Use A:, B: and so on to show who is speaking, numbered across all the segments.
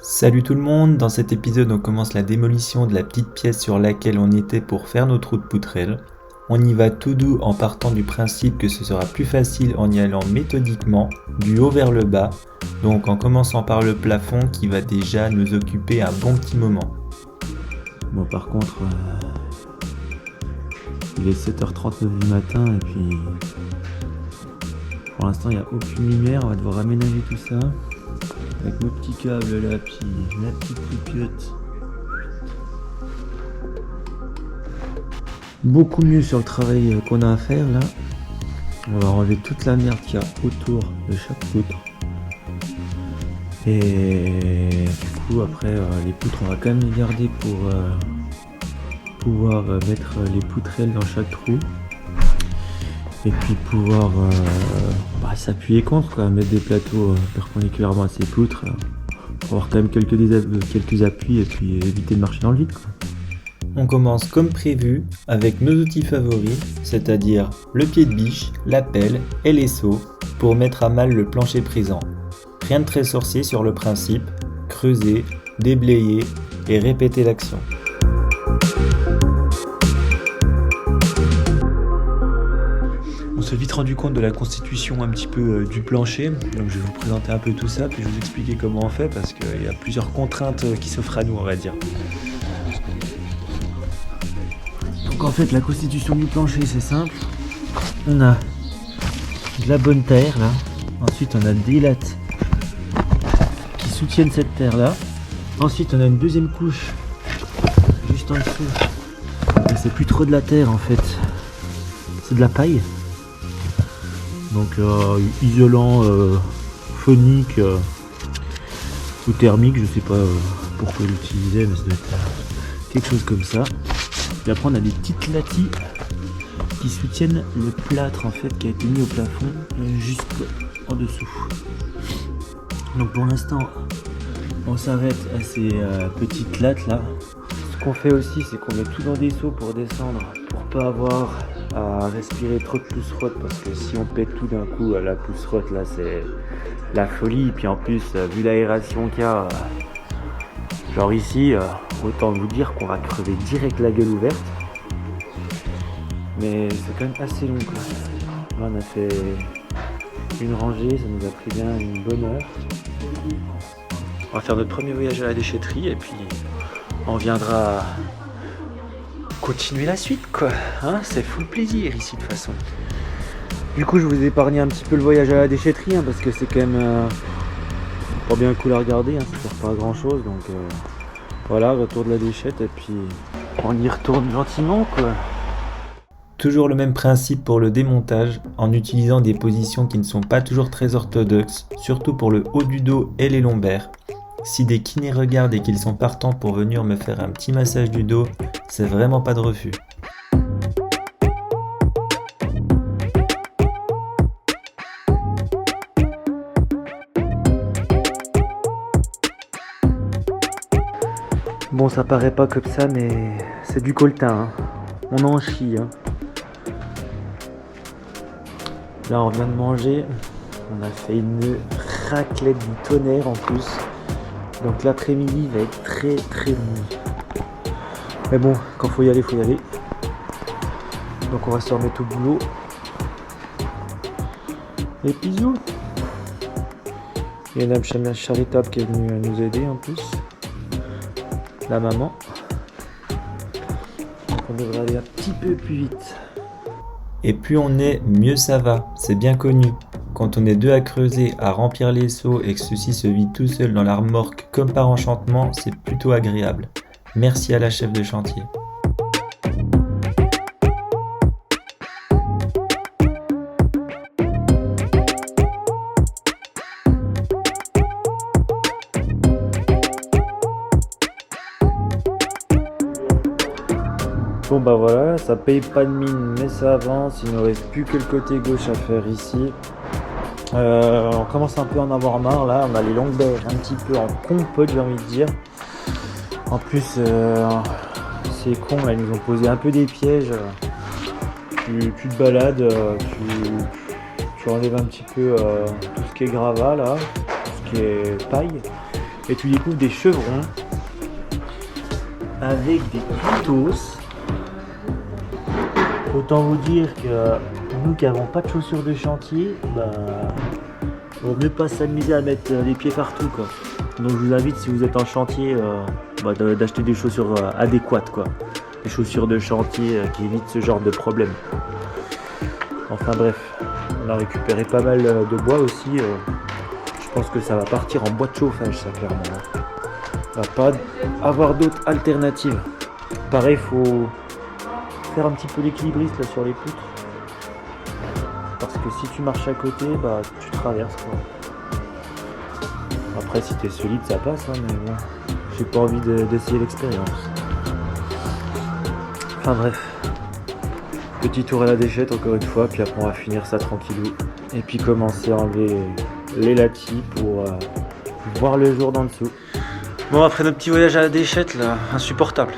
A: Salut tout le monde, dans cet épisode on commence la démolition de la petite pièce sur laquelle on était pour faire nos trous de poutrelle. On y va tout doux en partant du principe que ce sera plus facile en y allant méthodiquement, du haut vers le bas, donc en commençant par le plafond qui va déjà nous occuper un bon petit moment.
B: Bon, par contre, il est 7h39 du matin et puis pour l'instant il n'y a aucune lumière. On va devoir aménager tout ça avec nos petits câbles là, puis la petite coupiote. Beaucoup mieux sur le travail qu'on a à faire là. On va enlever toute la merde qu'il y a autour de chaque poutre. Et du coup après les poutres on va quand même les garder pour pouvoir mettre les poutrelles dans chaque trou. Et puis pouvoir s'appuyer contre, quoi, mettre des plateaux perpendiculairement à ces poutres pour avoir quand même quelques appuis et puis éviter de marcher dans le vide, quoi.
A: On commence comme prévu avec nos outils favoris, c'est-à-dire le pied de biche, la pelle et les seaux pour mettre à mal le plancher présent. Rien de très sorcier sur le principe, creuser, déblayer et répéter l'action. On s'est vite rendu compte de la constitution un petit peu du plancher, donc je vais vous présenter un peu tout ça, puis je vais vous expliquer comment on fait parce qu'il y a plusieurs contraintes qui s'offrent à nous, on va dire.
B: Donc en fait la constitution du plancher c'est simple. On a de la bonne terre là, ensuite on a des lattes qui soutiennent cette terre là, ensuite on a une deuxième couche juste en dessous. Et c'est plus trop de la terre en fait, c'est de la paille. Donc isolant phonique ou thermique, je sais pas pourquoi l'utiliser, mais ça doit être quelque chose comme ça. Et après on a des petites lattis qui soutiennent le plâtre en fait qui a été mis au plafond jusqu'en dessous. Donc pour l'instant on s'arrête à ces petites lattes là. Ce qu'on fait aussi c'est qu'on met tout dans des seaux pour descendre, pour pas avoir à respirer trop de pousse-rotte, parce que si on pète tout d'un coup la pousse-rotte là c'est la folie. Et puis en plus vu l'aération qu'il y a genre ici, autant vous dire qu'on va crever direct la gueule ouverte. Mais c'est quand même assez long quoi. Là on a fait une rangée, ça nous a pris bien une bonne heure. On va faire notre premier voyage à la déchetterie et puis on viendra continuer la suite quoi, hein, c'est full plaisir ici de toute façon. Du coup je vous ai épargné un petit peu le voyage à la déchetterie parce que c'est quand même pas bien cool à regarder, ça sert pas à grand chose. Donc voilà, retour de la déchette et puis on y retourne gentiment quoi.
A: Toujours le même principe pour le démontage, en utilisant des positions qui ne sont pas toujours très orthodoxes, surtout pour le haut du dos et les lombaires. Si des kinés regardent et qu'ils sont partants pour venir me faire un petit massage du dos, c'est vraiment pas de refus.
B: Bon, ça paraît pas comme ça, mais c'est du coltan, hein. On en chie, hein. Là, on vient de manger. On a fait une raclette du tonnerre en plus. Donc l'après-midi va être très très long. Mais bon, quand faut y aller, faut y aller. Donc on va se remettre au boulot. Et bisous. Il y a une dame charitable qui est venue nous aider en plus. La maman. Donc on devrait aller un petit peu plus vite.
A: Et plus on est, mieux ça va, c'est bien connu. Quand on est deux à creuser, à remplir les seaux et que ceux-ci se vident tout seul dans la remorque comme par enchantement, c'est plutôt agréable. Merci à la chef de chantier.
B: Bon bah voilà, ça paye pas de mine mais ça avance, il ne reste plus que le côté gauche à faire ici. On commence un peu à en avoir marre là, on a les longues berges un petit peu en compote j'ai envie de dire. En plus ces cons là ils nous ont posé un peu des pièges. Tu te balades, tu enlèves un petit peu tout ce qui est gravat là, tout ce qui est paille. et tu découvres des chevrons avec des cuitos. Autant vous dire que nous qui n'avons pas de chaussures de chantier, vaut mieux pas s'amuser à mettre les pieds partout, quoi. Donc je vous invite, si vous êtes en chantier, d'acheter des chaussures adéquates, quoi. Des chaussures de chantier qui évitent ce genre de problème. Enfin bref, on a récupéré pas mal de bois aussi. Je pense que ça va partir en bois de chauffage, ça, clairement. On va pas avoir d'autres alternatives. Pareil, faut faire un petit peu l'équilibriste là sur les poutres. Parce que si tu marches à côté, tu traverses, quoi. Après, si t'es solide, ça passe, hein, mais bon, j'ai pas envie d'essayer l'expérience. Enfin bref, petit tour à la déchette encore une fois, puis après on va finir ça tranquillou. Et puis commencer à enlever les latis pour voir le jour d'en dessous. Bon, après notre petit voyage à la déchette, là, insupportable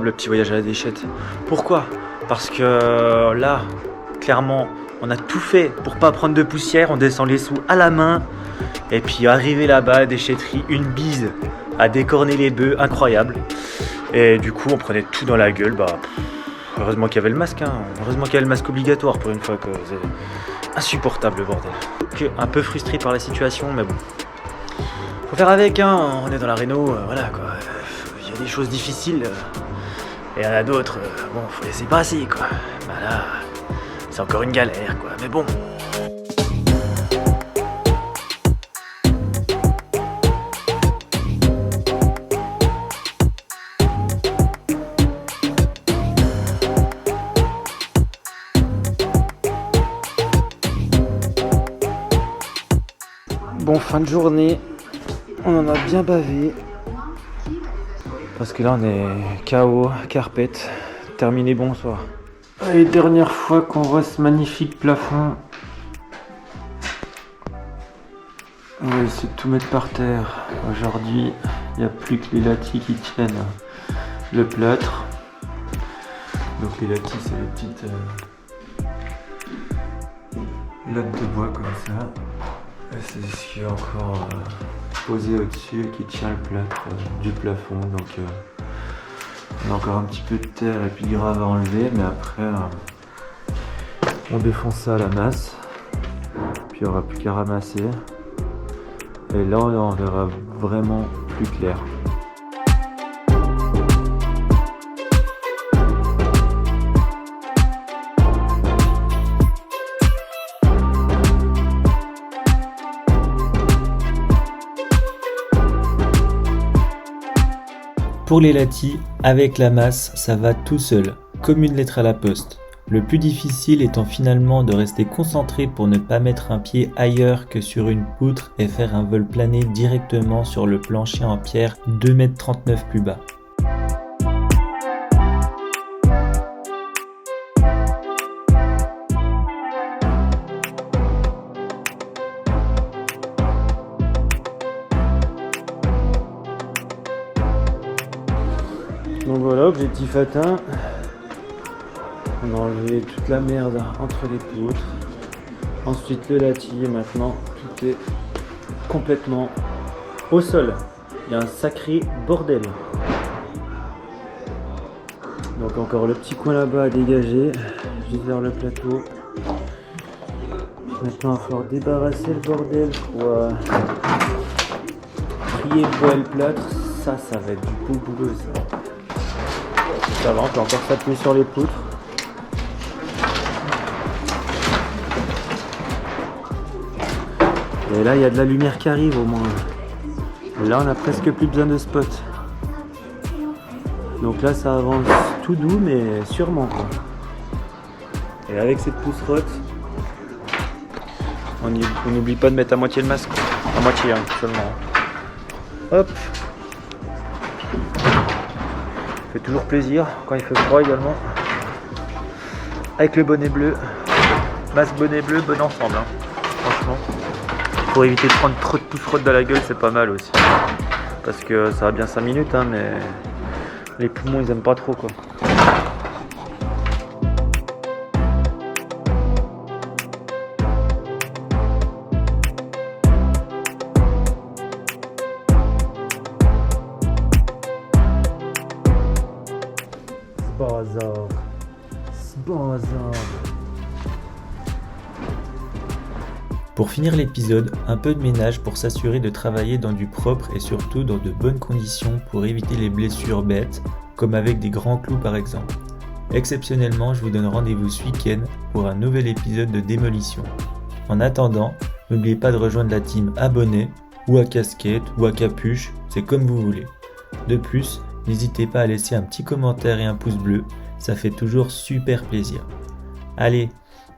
B: le petit voyage à la déchette. Pourquoi ? Parce que là, clairement, on a tout fait pour pas prendre de poussière, on descend les sous à la main. Et puis arrivé là-bas, à la déchetterie, une bise à décorner les bœufs, incroyable. Et du coup, on prenait tout dans la gueule. Heureusement qu'il y avait le masque, hein. Heureusement qu'il y avait le masque obligatoire pour une fois, que c'est insupportable le bordel. Un peu frustré par la situation, mais bon. Faut faire avec, hein. On est dans la réno, voilà quoi. Il y a des choses difficiles et il y en a d'autres, faut laisser passer, quoi. Là, c'est encore une galère, quoi. Mais bon. Bon, fin de journée, on en a bien bavé. Parce que là, on est KO, carpette, terminé, bonsoir. Allez, dernière fois qu'on voit ce magnifique plafond. On va essayer de tout mettre par terre. Aujourd'hui, il n'y a plus que les latis qui tiennent le plâtre. Donc les latis, c'est les petites lattes de bois comme ça. C'est ce qui est encore posé au-dessus et qui tient le plâtre du plafond. Donc on a encore un petit peu de terre et puis de grave à enlever, mais après on défonce ça à la masse. Puis il n'y aura plus qu'à ramasser. Et là on verra vraiment plus clair.
A: Pour les latis, avec la masse, ça va tout seul, comme une lettre à la poste. Le plus difficile étant finalement de rester concentré pour ne pas mettre un pied ailleurs que sur une poutre et faire un vol plané directement sur le plancher en pierre 2,39 m plus bas.
B: Donc voilà, objectif atteint. On a enlevé toute la merde entre les poutres. Ensuite le lati et maintenant tout est complètement au sol. Il y a un sacré bordel. Donc encore le petit coin là-bas à dégager, juste vers le plateau. Maintenant il va falloir débarrasser le bordel pour trier le bois et le plâtre. Ça va être du beau boulot ça. Ça va, on peut encore s'appuyer sur les poutres. Et là, il y a de la lumière qui arrive au moins. Et là, on a presque plus besoin de spot. Donc là, ça avance tout doux, mais sûrement, quoi. Et avec cette pousserotte, on n'oublie pas de mettre à moitié le masque. À moitié, hein, seulement. Hop. Fait toujours plaisir quand il fait froid également. Avec le bonnet bleu. Masque bonnet bleu, bon ensemble, hein. Franchement. Pour éviter de prendre trop de pousserotte dans la gueule, c'est pas mal aussi. Parce que ça va bien 5 minutes, hein, mais les poumons ils aiment pas trop, quoi. Spazor.
A: Pour finir l'épisode, un peu de ménage pour s'assurer de travailler dans du propre et surtout dans de bonnes conditions pour éviter les blessures bêtes, comme avec des grands clous par exemple. Exceptionnellement, je vous donne rendez-vous ce week-end pour un nouvel épisode de Démolition. En attendant, n'oubliez pas de rejoindre la team abonnés, ou à casquette, ou à capuche, c'est comme vous voulez. De plus, n'hésitez pas à laisser un petit commentaire et un pouce bleu, ça fait toujours super plaisir. Allez,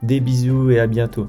A: des bisous et à bientôt.